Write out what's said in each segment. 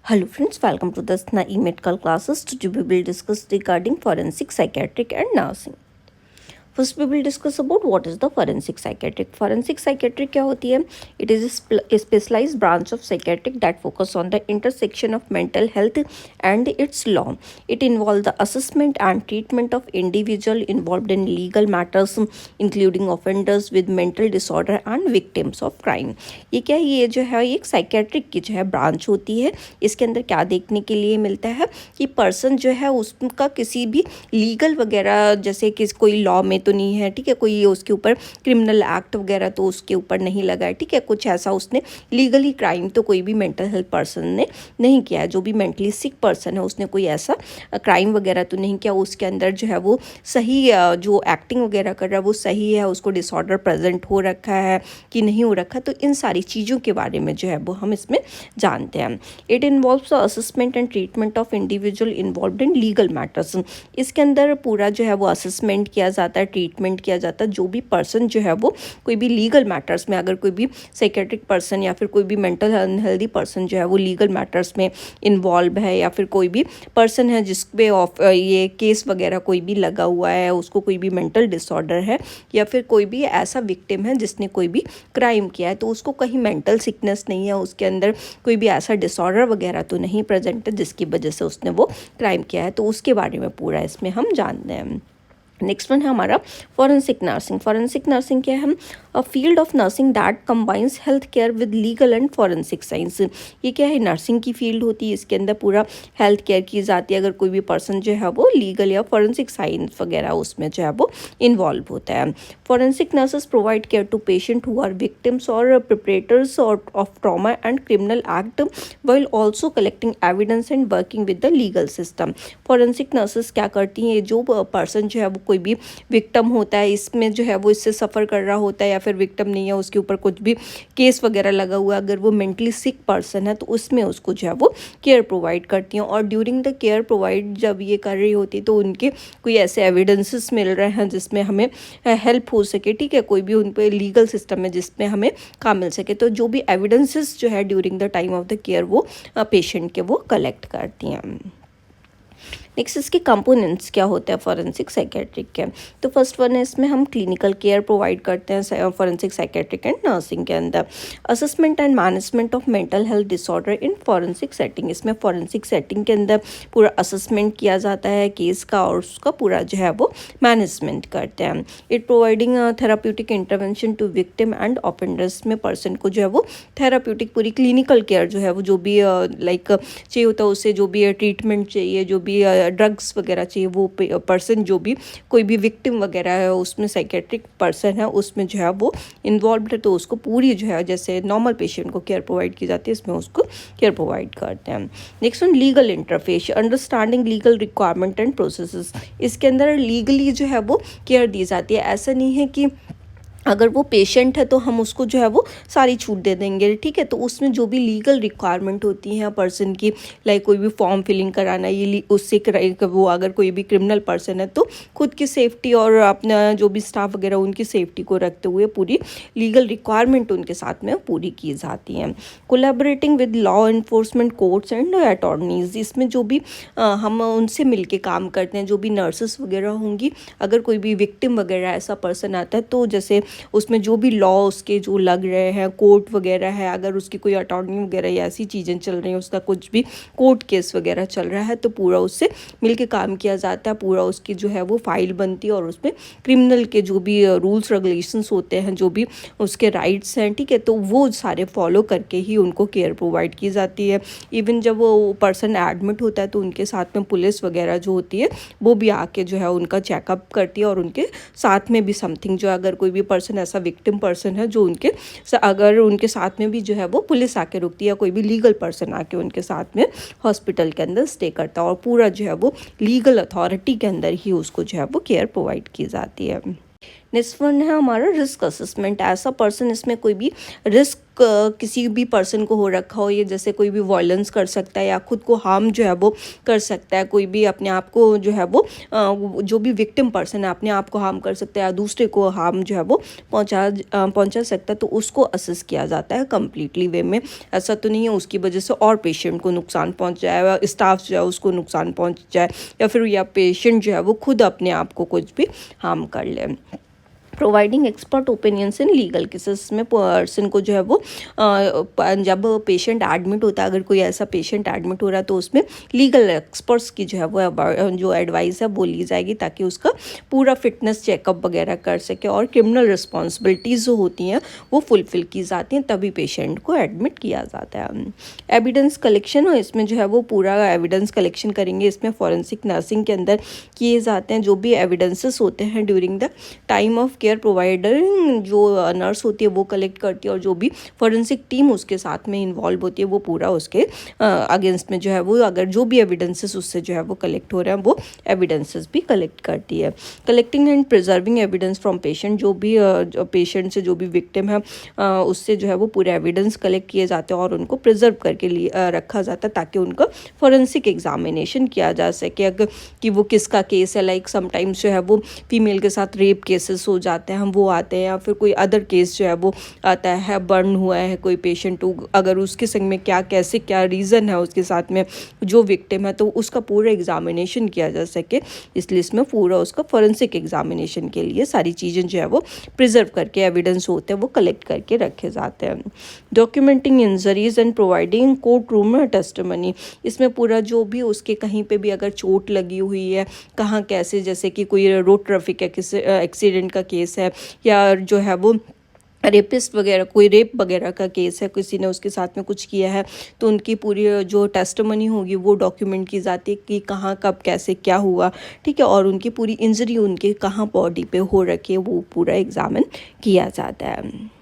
Hello friends, welcome to the SNAI medical classes. Today we will discuss regarding forensic psychiatric and nursing. First we will discuss about what is the forensic psychiatric. Forensic psychiatric क्या होती है? It is a specialised branch of psychiatric that focus on the intersection of mental health and its law. It involve the assessment and treatment of individual involved in legal matters including offenders with mental disorder and victims of crime. ये क्या है? ये जो है एक psychiatric की जो है ब्रांच होती है. इसके अंदर क्या देखने के लिए मिलता है कि पर्सन जो है उसका किसी भी लीगल वगैरह जैसे कि कोई लॉ में तो नहीं है, ठीक है, कोई उसके ऊपर क्रिमिनल एक्ट वगैरह तो उसके ऊपर नहीं लगा है, ठीक है, कुछ ऐसा उसने लीगली क्राइम तो कोई भी मेंटल हेल्थ पर्सन ने नहीं किया है. जो भी मेंटली सिक पर्सन है उसने कोई ऐसा क्राइम वगैरह तो नहीं किया. उसके अंदर जो है वो सही जो एक्टिंग वगैरह कर रहा है वो सही है, उसको डिसऑर्डर प्रेजेंट हो रखा है कि नहीं हो रखा, तो इन सारी चीज़ों के बारे में जो है वो हम इसमें जानते हैं. It involves assessment and treatment of individual involved in legal matters. इसके अंदर पूरा जो है वो असेसमेंट किया जाता है, ट्रीटमेंट किया जाता है. जो भी पर्सन जो है वो कोई भी लीगल मैटर्स में, अगर कोई भी साइकेट्रिक पर्सन या फिर कोई भी मेंटल अनहेल्दी पर्सन जो है वो लीगल मैटर्स में इन्वॉल्व है, या फिर कोई भी पर्सन है जिस पे ये केस वगैरह कोई भी लगा हुआ है, उसको कोई भी मेंटल डिसऑर्डर है, या फिर कोई भी ऐसा विक्टिम है जिसने कोई भी क्राइम किया है, तो उसको कहीं मेंटल सिकनेस नहीं है, उसके अंदर कोई भी ऐसा डिसऑर्डर वगैरह तो नहीं प्रेजेंट है जिसकी वजह से उसने वो क्राइम किया है, तो उसके बारे में पूरा इसमें हम जानते हैं. नेक्स्ट वन है हमारा फॉरेंसिक नर्सिंग. फॉरेंसिक नर्सिंग क्या है? A field of nursing that combines health care with legal and forensic science. ये क्या है? नर्सिंग की फील्ड होती है. इसके अंदर पूरा हेल्थ केयर की जाती है अगर कोई भी पर्सन जो है वो लीगल या फॉरेंसिक साइंस वगैरह उसमें जो है वो इन्वॉल्व होता है. Forensic nurses provide care to patient who are victims और perpetrators of trauma and criminal act while also collecting evidence and working with the legal system. Forensic nurses क्या करती हैं? जो पर्सन जो है वो कोई भी विक्टिम होता है, इसमें जो है वो इससे सफ़र कर रहा होता है, या फिर विक्टिम नहीं है, उसके ऊपर कुछ भी केस वगैरह लगा हुआ है, अगर वो मेंटली सिक पर्सन है तो उसमें उसको जो है वो केयर प्रोवाइड करती हैं. और ड्यूरिंग द केयर प्रोवाइड जब ये कर रही होती है तो उनके कोई ऐसे एविडेंसेस मिल रहे हैं जिसमें हमें हेल्प हो सके, ठीक है, कोई भी उन पर लीगल सिस्टम में जिसमें हमें काम मिल सके, तो जो भी एविडेंसेस जो है during the time of the care वो पेशेंट के वो कलेक्ट करती हैं. नेक्स्ट इसके कंपोनेंट्स क्या होते हैं फॉरेंसिक साइकेट्रिक के? तो फर्स्ट वन है इसमें हम क्लिनिकल केयर प्रोवाइड करते हैं फॉरेंसिक साइकेट्रिक एंड नर्सिंग के अंदर. Assessment and management of mental health disorder in forensic setting. इसमें फॉरेंसिक सेटिंग के अंदर पूरा असेसमेंट किया जाता है केस का और उसका पूरा जो है वो मैनेजमेंट करते हैं. It providing therapeutic intervention to victim and offenders. में पर्सन को जो है वो थेराप्यूटिक पूरी क्लिनिकल केयर जो है वो जो भी लाइक चाहिए होता है, उससे जो भी ट्रीटमेंट चाहिए, जो भी ड्रग्स वगैरह चाहिए, वो पर्सन जो भी कोई भी विक्टिम वगैरह है उसमें साइकेट्रिक पर्सन है उसमें जो है वो इन्वॉल्व है, तो उसको पूरी जो है जैसे नॉर्मल पेशेंट को केयर प्रोवाइड की जाती है इसमें उसको केयर प्रोवाइड करते हैं. Next one legal interface. Understanding legal requirement and processes. इसके अंदर लीगली जो है वो केयर दी जाती है. ऐसा नहीं है कि अगर वो पेशेंट है तो हम उसको जो है वो सारी छूट दे देंगे, ठीक है, तो उसमें जो भी लीगल रिक्वायरमेंट होती हैं पर्सन की, लाइक कोई भी फॉर्म फिलिंग कराना, ये उससे वो अगर कोई भी क्रिमिनल पर्सन है तो खुद की सेफ्टी और अपना जो भी स्टाफ वगैरह उनकी सेफ्टी को रखते हुए पूरी लीगल रिक्वायरमेंट उनके साथ में पूरी की जाती हैं. Collaborating with law enforcement courts and attorneys. इसमें जो भी हम उनसे मिलके काम करते हैं, जो भी नर्सेस वगैरह होंगी, अगर कोई भी विक्टिम वगैरह ऐसा पर्सन आता है तो जैसे उसमें जो भी लॉ उसके जो लग रहे हैं, कोर्ट वगैरह है, अगर उसकी कोई अटॉर्नी वगैरह या ऐसी चीज़ें चल रही हैं, उसका कुछ भी कोर्ट केस वगैरह चल रहा है, तो पूरा उससे मिलके काम किया जाता है. पूरा उसकी जो है वो फाइल बनती है और उसमें क्रिमिनल के जो भी रूल्स रेगुलेशंस होते हैं, जो भी उसके राइट्स हैं, ठीक है, तो वो सारे फॉलो करके ही उनको केयर प्रोवाइड की जाती है. इवन जब वो पर्सन एडमिट होता है तो उनके साथ में पुलिस वगैरह जो होती है वो भी आके जो है उनका चेकअप करती है, और उनके साथ में भी समथिंग जो अगर कोई भी पर्सन ऐसा विक्टिम पर्सन है जो उनके अगर उनके साथ में भी जो है वो पुलिस आके रुकती है, या कोई भी लीगल पर्सन आके उनके साथ में हॉस्पिटल के अंदर स्टे करता है, और पूरा जो है वो लीगल अथॉरिटी के अंदर ही उसको जो है वो केयर प्रोवाइड की जाती है. नेक्स्ट वन है हमारा रिस्क असेसमेंट। ऐसा पर्सन, इसमें कोई भी रिस्क किसी भी पर्सन को हो रखा हो, ये जैसे कोई भी वायलेंस कर सकता है या खुद को हार्म जो है वो कर सकता है, कोई भी अपने आप को जो है वो जो भी विक्टिम पर्सन है अपने आप को हार्म कर सकता है या दूसरे को हार्म जो है वो पहुंचा सकता है, तो उसको असेस किया जाता है कंप्लीटली वे में। ऐसा तो नहीं है उसकी वजह से और पेशेंट को नुकसान पहुंच जाए या स्टाफ जो है उसको नुकसान पहुंच जाए या फिर या पेशेंट जो है वो खुद अपने आप को कुछ भी हार्म कर ले। Providing expert opinions in legal cases में पर्सन को जो है वो जब पेशेंट एडमिट होता है, अगर कोई ऐसा पेशेंट एडमिट हो रहा है तो उसमें लीगल एक्सपर्ट्स की जो है वो जो एडवाइस है वो ली जाएगी ताकि उसका पूरा फिटनेस चेकअप वगैरह कर सके और क्रिमिनल रिस्पॉन्सिबिलिटीज़ जो होती हैं वो फुलफिल की जाती हैं, तभी पेशेंट को एडमिट किया जाता है। एविडेंस कलेक्शन, और इसमें जो है वो पूरा एविडेंस कलेक्शन करेंगे। इसमें फॉरेंसिक नर्सिंग के अंदर किए जाते हैं जो भी एविडेंसेस होते हैं during the time of care provider, जो नर्स होती है वो कलेक्ट करती है और जो भी फॉरेंसिक टीम उसके साथ में इन्वॉल्व होती है वो पूरा उसके अगेंस्ट में जो है वो अगर जो भी एविडेंसेस उससे जो है वो कलेक्ट हो रहे हैं वो एविडेंसेस भी कलेक्ट करती है। Collecting and preserving evidence from patient, जो भी पेशेंट से जो भी विक्टिम है उससे जो है वो पूरे एविडेंस कलेक्ट किए जाते हैं और उनको प्रिजर्व करके लिए रखा जाता है ताकि उनका फॉरेंसिक एग्जामिनेशन किया जा सके। अगर कि वो किसका केस है, लाइक समटाइम्स जो है वो फीमेल के साथ रेप केसेस हो जाते हैं, हम वो आते हैं, या फिर कोई अदर केस जो है वो आता है, बर्न हुआ है कोई पेशेंट, अगर उसके संग में क्या कैसे क्या रीज़न है उसके साथ में जो विक्टिम है, तो उसका पूरा एग्जामिनेशन किया जा सके, इसलिए इसमें पूरा उसका फॉरेंसिक एग्जामिनेशन के लिए सारी चीज़ें जो है वो प्रिजर्व करके एविडेंस होते हैं वो कलेक्ट करके रखे जाते हैं। Documenting injuries and providing court room में टेस्टिमनी, इसमें पूरा जो भी उसके कहीं पे भी अगर चोट लगी हुई है, कहाँ कैसे, जैसे कि कोई रोड ट्रैफिक एक्सीडेंट का केस है या जो है वो रेपिस्ट वगैरह कोई रेप वगैरह का केस है, किसी ने उसके साथ में कुछ किया है, तो उनकी पूरी जो टेस्टिमनी होगी वो डॉक्यूमेंट की जाती है कि कहाँ कब कैसे क्या हुआ, ठीक है, और उनकी पूरी इंजरी उनके कहाँ बॉडी पे हो रखी है वो पूरा एग्जामिन किया जाता है।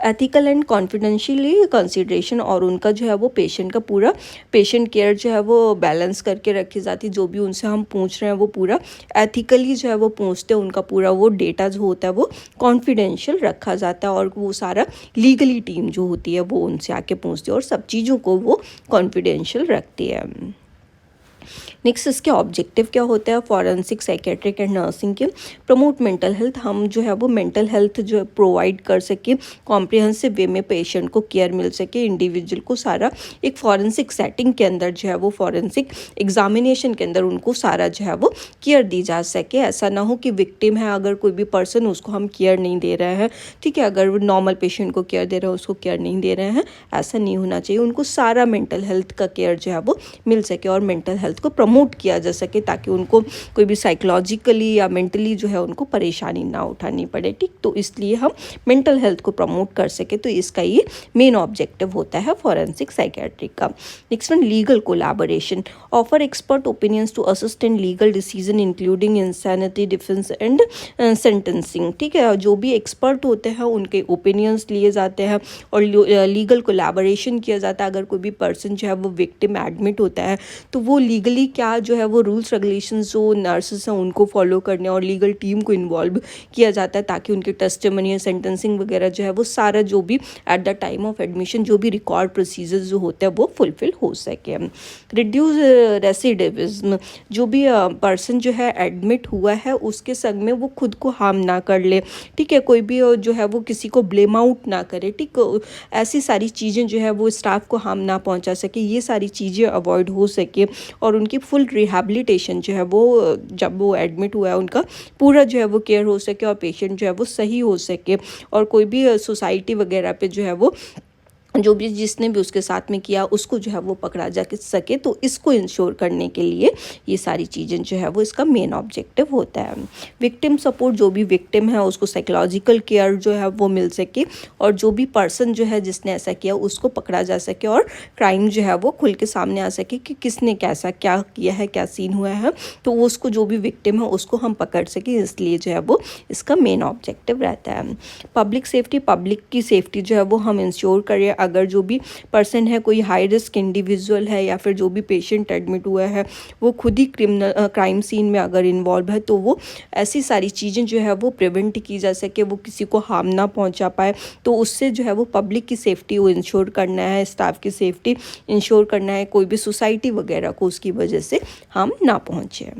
एथिकल एंड कॉन्फिडेंशियली कंसिडरेशन, और उनका जो है वो पेशेंट का पूरा पेशेंट केयर जो है वो बैलेंस करके रखी जाती है। जो भी उनसे हम पूछ रहे हैं वो पूरा एथिकली जो है वो पूछते हैं, उनका पूरा वो डेटा जो होता है वो कॉन्फिडेंशियल रखा जाता है और वो सारा लीगली टीम जो होती है वो उनसे आके पूछती है और सब चीज़ों को वो कॉन्फिडेंशियल रखती है। नेक्स्ट इसके ऑब्जेक्टिव क्या होता है फॉरेंसिक साइकेट्रिक एंड नर्सिंग के? प्रमोट मेंटल हेल्थ, हम जो है वो मेंटल हेल्थ जो प्रोवाइड कर सके, कॉम्प्रिहेंसिव वे में पेशेंट को केयर मिल सके, इंडिविजुअल को सारा एक फॉरेंसिक सेटिंग के अंदर जो है वो फॉरेंसिक एग्जामिनेशन के अंदर उनको सारा जो है वो केयर दी जा सके। ऐसा ना हो कि विक्टिम है अगर कोई भी पर्सन उसको हम केयर नहीं दे रहे हैं, ठीक है, अगर नॉर्मल पेशेंट को केयर दे रहे हैं उसको केयर नहीं दे रहे हैं, ऐसा नहीं होना चाहिए। उनको सारा मेंटल हेल्थ का केयर जो है वो मिल सके और मेंटल हेल्थ को प्रमोट किया जा सके ताकि उनको कोई भी साइकोलॉजिकली या मेंटली जो है उनको परेशानी ना उठानी पड़े, ठीक, तो इसलिए हम मेंटल हेल्थ को प्रमोट कर सके, तो इसका ये मेन ऑब्जेक्टिव होता है फॉरेंसिक साइकेट्रिक का। Next one legal collaboration, offer expert opinions to assist in legal decision including insanity defence and sentencing, ठीक है, जो भी एक्सपर्ट होते हैं उनके ओपिनियंस लिए जाते हैं और लीगल कोलैबोरेशन किया जाता है। अगर कोई भी पर्सन जो है वो विक्टिम एडमिट होता है तो वो लीगली क्या जो है वो रूल्स रेगुलेशंस जो नर्सेस हैं उनको फॉलो करने और लीगल टीम को इन्वॉल्व किया जाता है ताकि उनके टेस्टिमनी सेंटेंसिंग वगैरह जो है वो सारा जो भी at the time of admission जो भी रिकॉर्ड प्रोसीजर्स जो होते हैं वो फुलफिल हो सके। रिड्यूस रेसिडिविज्म, जो भी पर्सन जो है एडमिट हुआ है उसके संग में वो खुद को हार्म ना कर ले, ठीक है, कोई भी जो है वो किसी को ब्लेम आउट ना करे, ठीक, ऐसी सारी चीज़ें जो है वो स्टाफ को हार्म ना पहुंचा सके, ये सारी चीज़ें अवॉइड हो सके और उनकी फुल रिहैबिलिटेशन जो है वो जब वो एडमिट हुआ है उनका पूरा जो है वो केयर हो सके और पेशेंट जो है वो सही हो सके और कोई भी सोसाइटी वगैरह पे जो है वो जो भी जिसने भी उसके साथ में किया उसको जो है वो पकड़ा जा सके, तो इसको इंश्योर करने के लिए ये सारी चीज़ें जो है वो इसका मेन ऑब्जेक्टिव होता है। विक्टिम सपोर्ट, जो भी विक्टिम है उसको साइकोलॉजिकल केयर जो है वो मिल सके और जो भी पर्सन जो है जिसने ऐसा किया उसको पकड़ा जा सके और क्राइम जो है वो खुल के सामने आ सके कि किसने कैसा क्या किया है, क्या सीन हुआ है, तो उसको जो भी विक्टिम है उसको हम पकड़ सकें, इसलिए जो है वो इसका मेन ऑब्जेक्टिव रहता है। पब्लिक सेफ्टी, पब्लिक की सेफ्टी जो है वो हम इंश्योर करें। अगर जो भी पर्सन है कोई हाई रिस्क इंडिविजुअल है या फिर जो भी पेशेंट एडमिट हुआ है वो खुद ही क्राइम सीन में अगर इन्वॉल्व है तो वो ऐसी सारी चीज़ें जो है वो प्रिवेंट की जा सके, वो किसी को हार्म ना पहुंचा पाए। तो उससे जो है वो पब्लिक की सेफ्टी वो इंश्योर करना है, स्टाफ की सेफ्टी इंश्योर करना है, कोई भी सोसाइटी वगैरह को उसकी वजह से हार्म ना पहुंचे।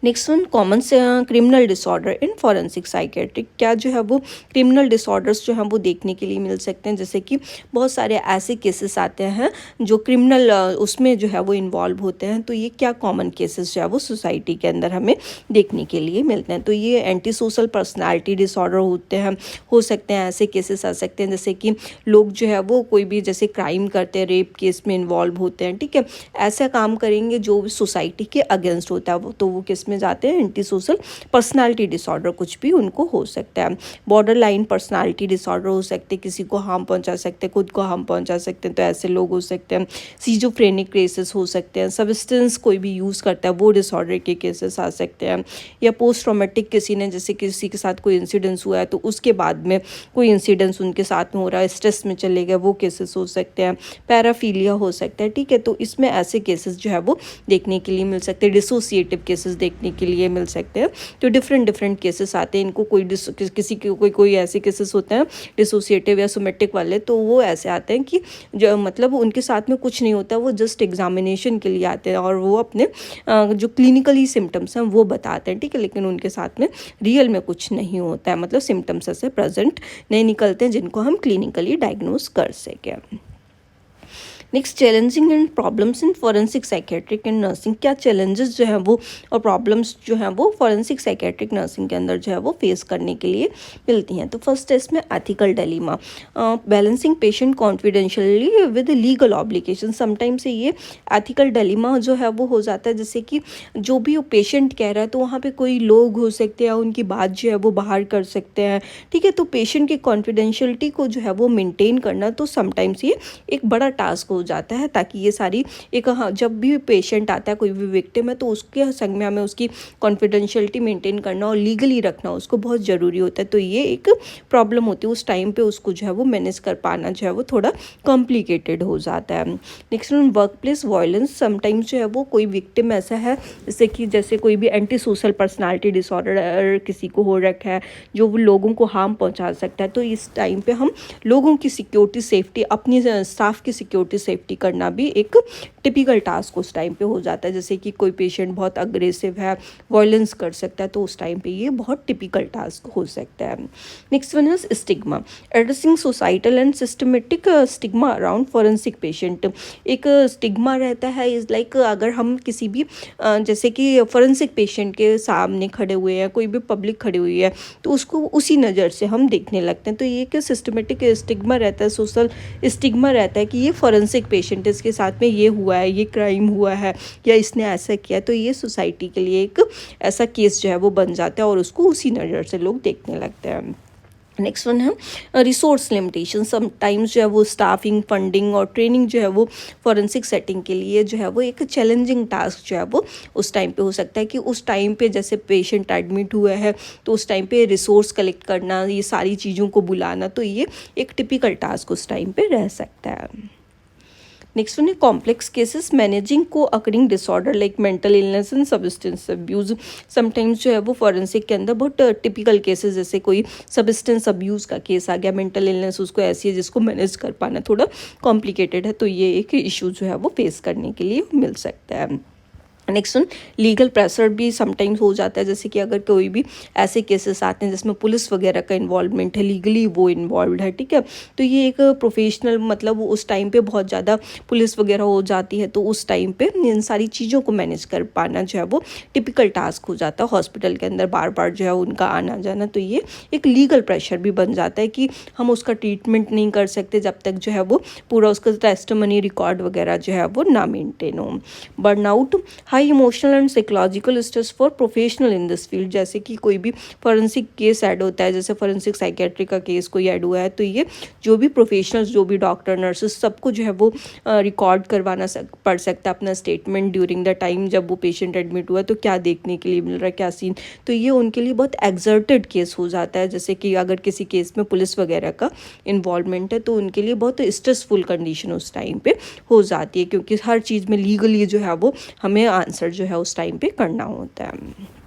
Next one, common criminal disorder in forensic psychiatric. क्या जो है वो क्रिमिनल डिसऑर्डर्स जो हैं वो देखने के लिए मिल सकते हैं, जैसे कि बहुत सारे ऐसे केसेस आते हैं जो क्रिमिनल उसमें जो है वो इन्वॉल्व होते हैं। तो ये क्या कॉमन केसेस जो है वो सोसाइटी के अंदर हमें देखने के लिए मिलते हैं। तो ये एंटी सोशल पर्सनैलिटी डिसऑर्डर होते हैं, हो सकते हैं ऐसे केसेस आ सकते हैं जैसे कि लोग जो है वो कोई भी जैसे क्राइम करते हैं, रेप केस में इन्वॉल्व होते हैं, ठीक है, ऐसा काम करेंगे जो सोसाइटी के अगेंस्ट होता है, तो वो किस में जाते हैं, एंटी सोशल पर्सनालिटी डिसऑर्डर कुछ भी उनको हो सकता है। बॉर्डर लाइन पर्सनालिटी डिसऑर्डर हो सकते हैं, किसी को हार्म पहुंचा सकते हैं, खुद को हार्म पहुंचा सकते हैं, तो ऐसे लोग हो सकते हैं। सीजोफ्रेनिक केसेस हो सकते हैं, सब्सटेंस कोई भी यूज़ करता है वो डिसऑर्डर के केसेस आ सकते हैं, या पोस्ट ट्रॉमेटिक किसी ने जैसे किसी के साथ कोई इंसिडेंस हुआ है तो उसके बाद में कोई इंसिडेंस उनके साथ में हो रहा है, स्ट्रेस में चले गए, वो केसेस हो सकते हैं। पैराफीलिया हो सकता है, ठीक है, तो इसमें ऐसे केसेस जो है वो देखने के लिए मिल सकते हैं। डिसोसिएटिव केसेस देखने के लिए मिल सकते हैं। तो डिफरेंट केसेस आते हैं, इनको किसी के कोई ऐसे केसेस होते हैं डिसोसिएटिव या सोमेटिक वाले, तो वो ऐसे आते हैं कि जो मतलब उनके साथ में कुछ नहीं होता, वो जस्ट एग्जामिनेशन के लिए आते हैं और वो अपने जो क्लिनिकली सिम्टम्स हैं वो बताते हैं, ठीक है, लेकिन उनके साथ में रियल में कुछ नहीं होता है, मतलब सिम्टम्स ऐसे प्रेजेंट नहीं निकलते हैं जिनको हम क्लिनिकली डायग्नोज कर सकें। Next, challenging and problems in forensic psychiatric and nursing. क्या चैलेंजेस जो हैं वो और प्रॉब्लम्स जो हैं वो फॉरेंसिक साइकेट्रिक नर्सिंग के अंदर जो है वो फेस करने के लिए मिलती हैं। तो फर्स्ट है इसमें ethical dilemma, balancing patient confidentiality with legal obligation. Sometimes ये एथिकल डिलेमा जो है वो हो जाता है, जैसे कि जो भी वो पेशेंट कह रहा है तो वहाँ पे कोई लोग हो सकते हैं, उनकी बात जो है वो बाहर कर सकते हैं, ठीक है, तो पेशेंट की कॉन्फिडेंशियलिटी को जो है वो मेंटेन करना तो समटाइम्स ये एक बड़ा टास्क हो जाता है, ताकि ये सारी एक, हाँ, जब भी पेशेंट आता है कोई भी विक्टिम है तो उसके संग में हमें उसकी कॉन्फिडेंशियलिटी मेंटेन करना और लीगली रखना उसको बहुत ज़रूरी होता है। तो ये एक प्रॉब्लम होती है, उस टाइम पे उसको जो है वो मैनेज कर पाना जो है वो थोड़ा कॉम्प्लिकेटेड हो जाता है। Next one, work place violence. Sometimes जो है वो कोई विक्टिम ऐसा है जैसे कोई भी एंटी सोशल पर्सनालिटी डिसऑर्डर किसी को हो रखा है जो वो लोगों को हार्म पहुंचा सकता है, तो इस टाइम पे हम लोगों की सिक्योरिटी सेफ्टी, अपनी स्टाफ की सिक्योरिटी सेफ्टी करना भी एक टिपिकल टास्क उस टाइम पे हो जाता है। जैसे कि कोई पेशेंट बहुत अग्रेसिव है, वायलेंस कर सकता है, तो उस टाइम पे ये बहुत टिपिकल टास्क हो सकता है। Next one is stigma, addressing societal and systematic stigma around forensic patient. एक स्टिग्मा रहता है, इज लाइक अगर हम किसी भी जैसे कि फॉरेंसिक पेशेंट के सामने खड़े हुए हैं, कोई भी पब्लिक खड़ी हुई है तो उसको उसी नज़र से हम देखने लगते हैं। तो ये एक सिस्टमेटिक स्टिग्मा रहता है, सोशल स्टिग्मा रहता है कि ये फॉरेंसिक पेशेंट, इसके साथ में ये हुआ है, ये क्राइम हुआ है या इसने ऐसा किया, तो ये सोसाइटी के लिए एक ऐसा केस जो है वो बन जाता है और उसको उसी नज़र से लोग देखने लगते हैं। नेक्स्ट वन है रिसोर्स लिमिटेशन। समटाइम्स जो है वो स्टाफिंग, फंडिंग और ट्रेनिंग जो है वो फॉरेंसिक सेटिंग के लिए जो है वो एक चैलेंजिंग टास्क जो है वो उस टाइम पे हो सकता है कि उस टाइम पे जैसे पेशेंट एडमिट हुआ है तो उस टाइम पे रिसोर्स कलेक्ट करना, ये सारी चीज़ों को बुलाना, तो ये एक टिपिकल टास्क उस टाइम पे रह सकता है। नेक्स्ट वन है कॉम्प्लेक्स केसेस मैनेजिंग को occurring disorder like mental illness and substance abuse. Sometimes जो है वो फॉरेंसिक के अंदर बहुत टिपिकल केसेस, जैसे कोई सब्सटेंस अब्यूज़ का केस आ गया, मेंटल इलनेस उसको ऐसी है जिसको मैनेज कर पाना थोड़ा कॉम्प्लिकेटेड है, तो ये एक इशू जो है वो फेस करने के लिए मिल सकता है। नेक्स्ट वन, लीगल प्रेशर भी समटाइम्स हो जाता है, जैसे कि अगर कोई भी ऐसे केसेस आते हैं जिसमें पुलिस वगैरह का इन्वॉल्वमेंट है, लीगली वो इन्वॉल्व है, ठीक है, तो ये एक प्रोफेशनल मतलब उस टाइम पे बहुत ज़्यादा पुलिस वगैरह हो जाती है, तो उस टाइम पे इन सारी चीज़ों को मैनेज कर पाना जो है वो टिपिकल टास्क हो जाता है। हॉस्पिटल के अंदर बार बार जो है उनका आना जाना, तो ये एक लीगल प्रेशर भी बन जाता है कि हम उसका ट्रीटमेंट नहीं कर सकते जब तक जो है वो पूरा उसका टेस्टिमनी रिकॉर्ड वगैरह जो है वो ना मेंटेन हो। Burnout, high emotional and psychological stress for professional in this field, जैसे कि कोई भी फॉरेंसिक केस ऐड होता है, जैसे फॉरेंसिक साइकेट्री का केस कोई ऐड हुआ है, तो ये जो भी प्रोफेशनल्स, जो भी डॉक्टर, नर्सेस, सबको जो है वो रिकॉर्ड करवाना पड़ सकता है अपना स्टेटमेंट ड्यूरिंग द टाइम जब वो पेशेंट एडमिट हुआ है, तो क्या देखने के लिए मिल रहा है, क्या सीन। तो ये उनके लिए बहुत एग्जर्टेड केस हो जाता है, जैसे कि अगर किसी केस में पुलिस वगैरह का इन्वॉल्वमेंट है तो उनके लिए बहुत स्ट्रेसफुल कंडीशन उस टाइम पे हो जाती है, क्योंकि हर चीज़ में लीगली जो है वो हमें आंसर जो है उस टाइम पे करना होता है।